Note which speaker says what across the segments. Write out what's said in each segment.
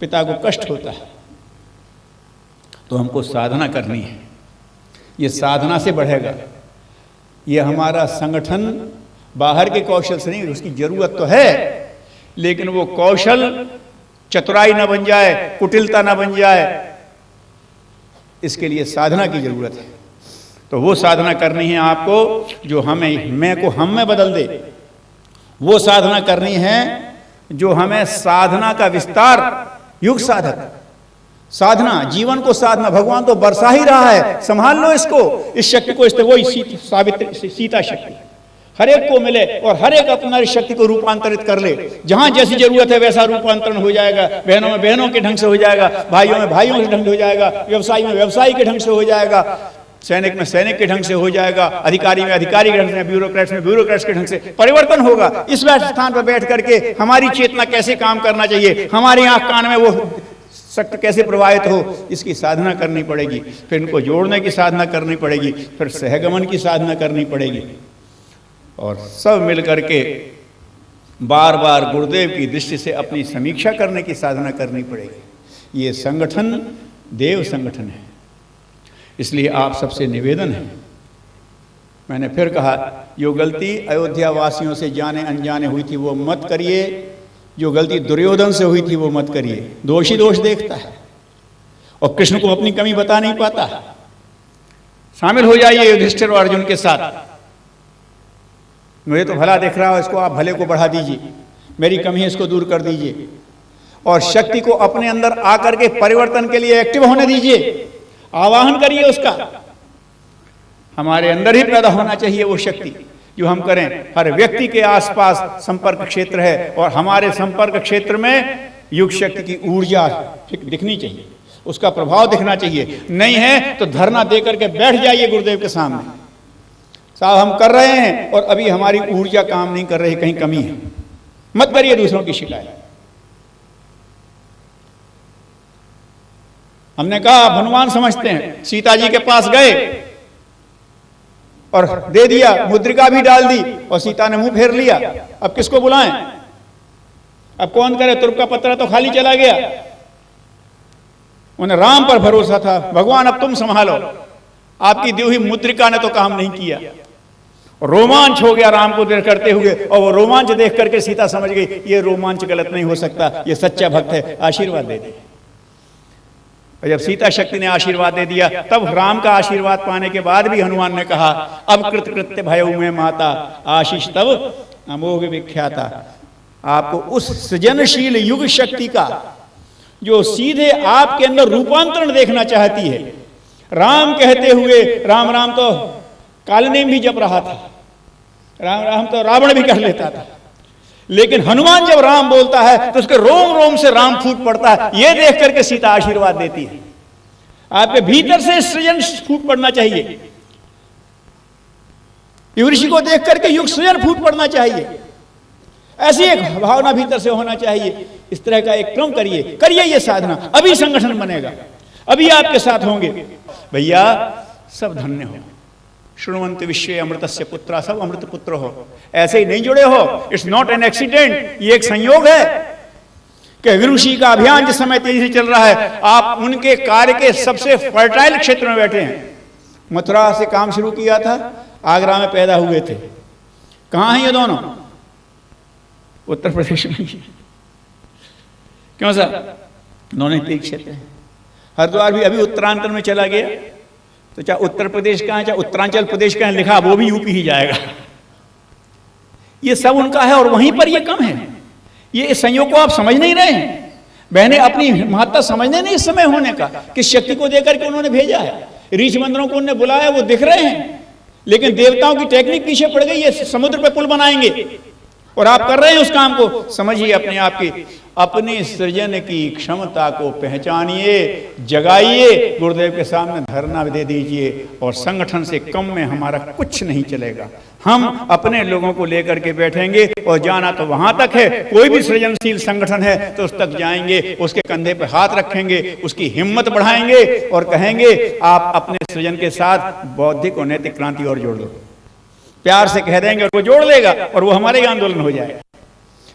Speaker 1: पिता को कष्ट होता है, तो हमको साधना करनी है। ये साधना से बढ़ेगा। ये हमारा संगठन बाहर के कौशल से नहीं, उसकी जरूरत तो है, लेकिन वो कौशल चतुराई ना बन जाए, कुटिलता ना बन जाए, इसके लिए साधना की जरूरत है। तो वो साधना करनी है आपको जो हमें मैं को हम में बदल दे। वो साधना करनी है जो हमें साधना का विस्तार, युग साधक साधना, जीवन को साधना। भगवान तो बरसा ही रहा है, संभाल लो इसको, इस शक्ति को। वही सावित्री सीता शक्ति हर एक को मिले और हर एक अपना शक्ति को रूपांतरित कर ले। जहां जैसी जरूरत है वैसा रूपांतरण हो जाएगा। बहनों में बहनों के ढंग से हो जाएगा, भाइयों में भाइयों के ढंग से हो जाएगा, व्यवसायी में व्यवसायी के ढंग से हो जाएगा, सैनिक में सैनिक के ढंग से हो जाएगा, अधिकारी में अधिकारी के ढंग से, ब्यूरोक्रेट्स में ब्यूरोक्रेट्स के ढंग से परिवर्तन होगा। इस स्थान पर बैठ करके हमारी चेतना कैसे काम करना चाहिए, हमारी आंख कान में वो शक्ति कैसे प्रवाहित हो, इसकी साधना करनी पड़ेगी। फिर इनको जोड़ने की साधना करनी पड़ेगी, फिर सहगमन की साधना करनी पड़ेगी, और सब मिल करके बार बार गुरुदेव की दृष्टि से अपनी समीक्षा करने की साधना करनी पड़ेगी। ये संगठन देव संगठन है। इसलिए आप सबसे निवेदन है, मैंने फिर कहा, जो गलती अयोध्या वासियों से जाने अनजाने हुई थी वो मत करिए, जो गलती दुर्योधन से हुई थी वो मत करिए। दोषी दोष देखता है और कृष्ण को अपनी कमी बता नहीं पाता। शामिल हो जाइए युधिष्ठिर और अर्जुन के साथ। मुझे तो भला दिख रहा है, इसको आप भले को बढ़ा दीजिए, मेरी कमी है इसको दूर कर दीजिए, और शक्ति को अपने अंदर आकर के परिवर्तन के लिए एक्टिव होने दीजिए, आवाहन करिए उसका। हमारे अंदर ही पैदा होना चाहिए वो शक्ति जो हम करें। हर व्यक्ति के आसपास संपर्क क्षेत्र है, और हमारे संपर्क क्षेत्र में युग शक्ति की ऊर्जा दिखनी चाहिए, उसका प्रभाव दिखना चाहिए। नहीं है तो धरना देकर के बैठ जाइए गुरुदेव के सामने, साहब हम कर रहे हैं और अभी हमारी ऊर्जा काम नहीं कर रही, कहीं कमी है। मत करिए दूसरों की शिकायत। हमने कहा आप हनुमान समझते हैं, सीता जी के पास गए और दे दिया, मुद्रिका भी डाल दी और सीता ने मुंह फेर लिया। अब किसको बुलाएं? अब कौन करे? तुर्क का पत्र तो खाली चला गया। उन्हें राम पर भरोसा था, भगवान अब तुम संभालो। आपकी दी हुई मुद्रिका ने तो काम नहीं किया। रोमांच हो गया राम को देख करते हुए, और वो रोमांच देख करके सीता समझ गई ये रोमांच गलत नहीं हो सकता, ये सच्चा भक्त है, आशीर्वाद दे दे। और जब सीता शक्ति ने आशीर्वाद दे दिया, तब राम का आशीर्वाद पाने के बाद भी हनुमान ने कहा, अब कृत कृत्य भयउ में माता, आशीष तब अमोघ विख्याता। आपको उस सृजनशील युग शक्ति का जो सीधे आपके अंदर रूपांतरण देखना चाहती है। राम कहते हुए राम राम तो कालनेम भी जप रहा था, राम राम तो रावण भी कर लेता था, लेकिन हनुमान जब राम बोलता है तो उसके रोम रोम से राम फूट पड़ता है। यह देख करके सीता आशीर्वाद देती है। आपके भीतर से सृजन फूट पड़ना चाहिए, ऋषि को देख करके युग सृजन फूट पड़ना चाहिए। ऐसी एक भावना भीतर से होना चाहिए। इस तरह का एक क्रम करिए ये साधना, अभी संगठन बनेगा, अभी आपके साथ होंगे। भैया सब धन्य हो, श्रृण्वन्ति विश्वे अमृतस्य पुत्रा, सब अमृत पुत्र हो। ऐसे ही नहीं जुड़े हो, इट्स नॉट एन एक्सीडेंट, ये एक संयोग है कि ऋषि का अभियान जिस समय तेजी से चल रहा है, आप उनके कार्य के सबसे फर्टाइल क्षेत्र में बैठे हैं। मथुरा से काम शुरू किया था, आगरा में पैदा हुए थे। कहां हैं ये दोनों? उत्तर प्रदेश में। क्यों सर? दोनों तीर्थ क्षेत्र हैं। हरिद्वार भी अभी उत्तरांचल में चला गया, तो चाहे उत्तर प्रदेश का है चाहे उत्तरांचल प्रदेश का है, लिखा वो भी यूपी ही जाएगा। ये सब उनका है और वहीं पर ये कम है। ये संयोग को आप समझ नहीं रहे हैं। बहने अपनी महत्ता समझने नहीं इस समय होने का, किस शक्ति को देकर के उन्होंने भेजा है। ऋषि मंदिरों को उन्होंने बुलाया, वो दिख रहे हैं, लेकिन देवताओं की टेक्निक पीछे पड़ गई है। समुद्र पे पुल बनाएंगे और आप कर रहे हैं उस काम को। समझिए अपने आप की, अपनी सृजन की क्षमता को पहचानिए, जगाइए, गुरुदेव के सामने धरना दे दीजिए, और संगठन से कम में हमारा कुछ नहीं चलेगा। हम अपने लोगों को लेकर के बैठेंगे और जाना तो वहां तक है। कोई भी सृजनशील संगठन है तो उस तक जाएंगे, उसके कंधे पर हाथ रखेंगे, उसकी हिम्मत बढ़ाएंगे और कहेंगे आप अपने सृजन के साथ बौद्धिक और नैतिक क्रांति और जोड़ लो। प्यार से कह देंगे और वो जोड़ लेगा और वो हमारे आंदोलन हो जाएगा।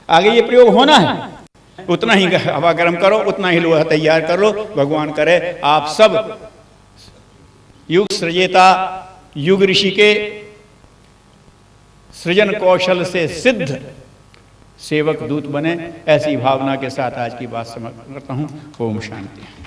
Speaker 1: आगे ये प्रयोग होना है। उतना ही हवा गर्म करो, उतना ही लोहा तैयार कर लो। भगवान करे आप सब युग सृजेता युग ऋषि के सृजन कौशल से सिद्ध सेवक दूत बने। ऐसी भावना के साथ आज की बात समाप्त करता हूँ। ओम शांति।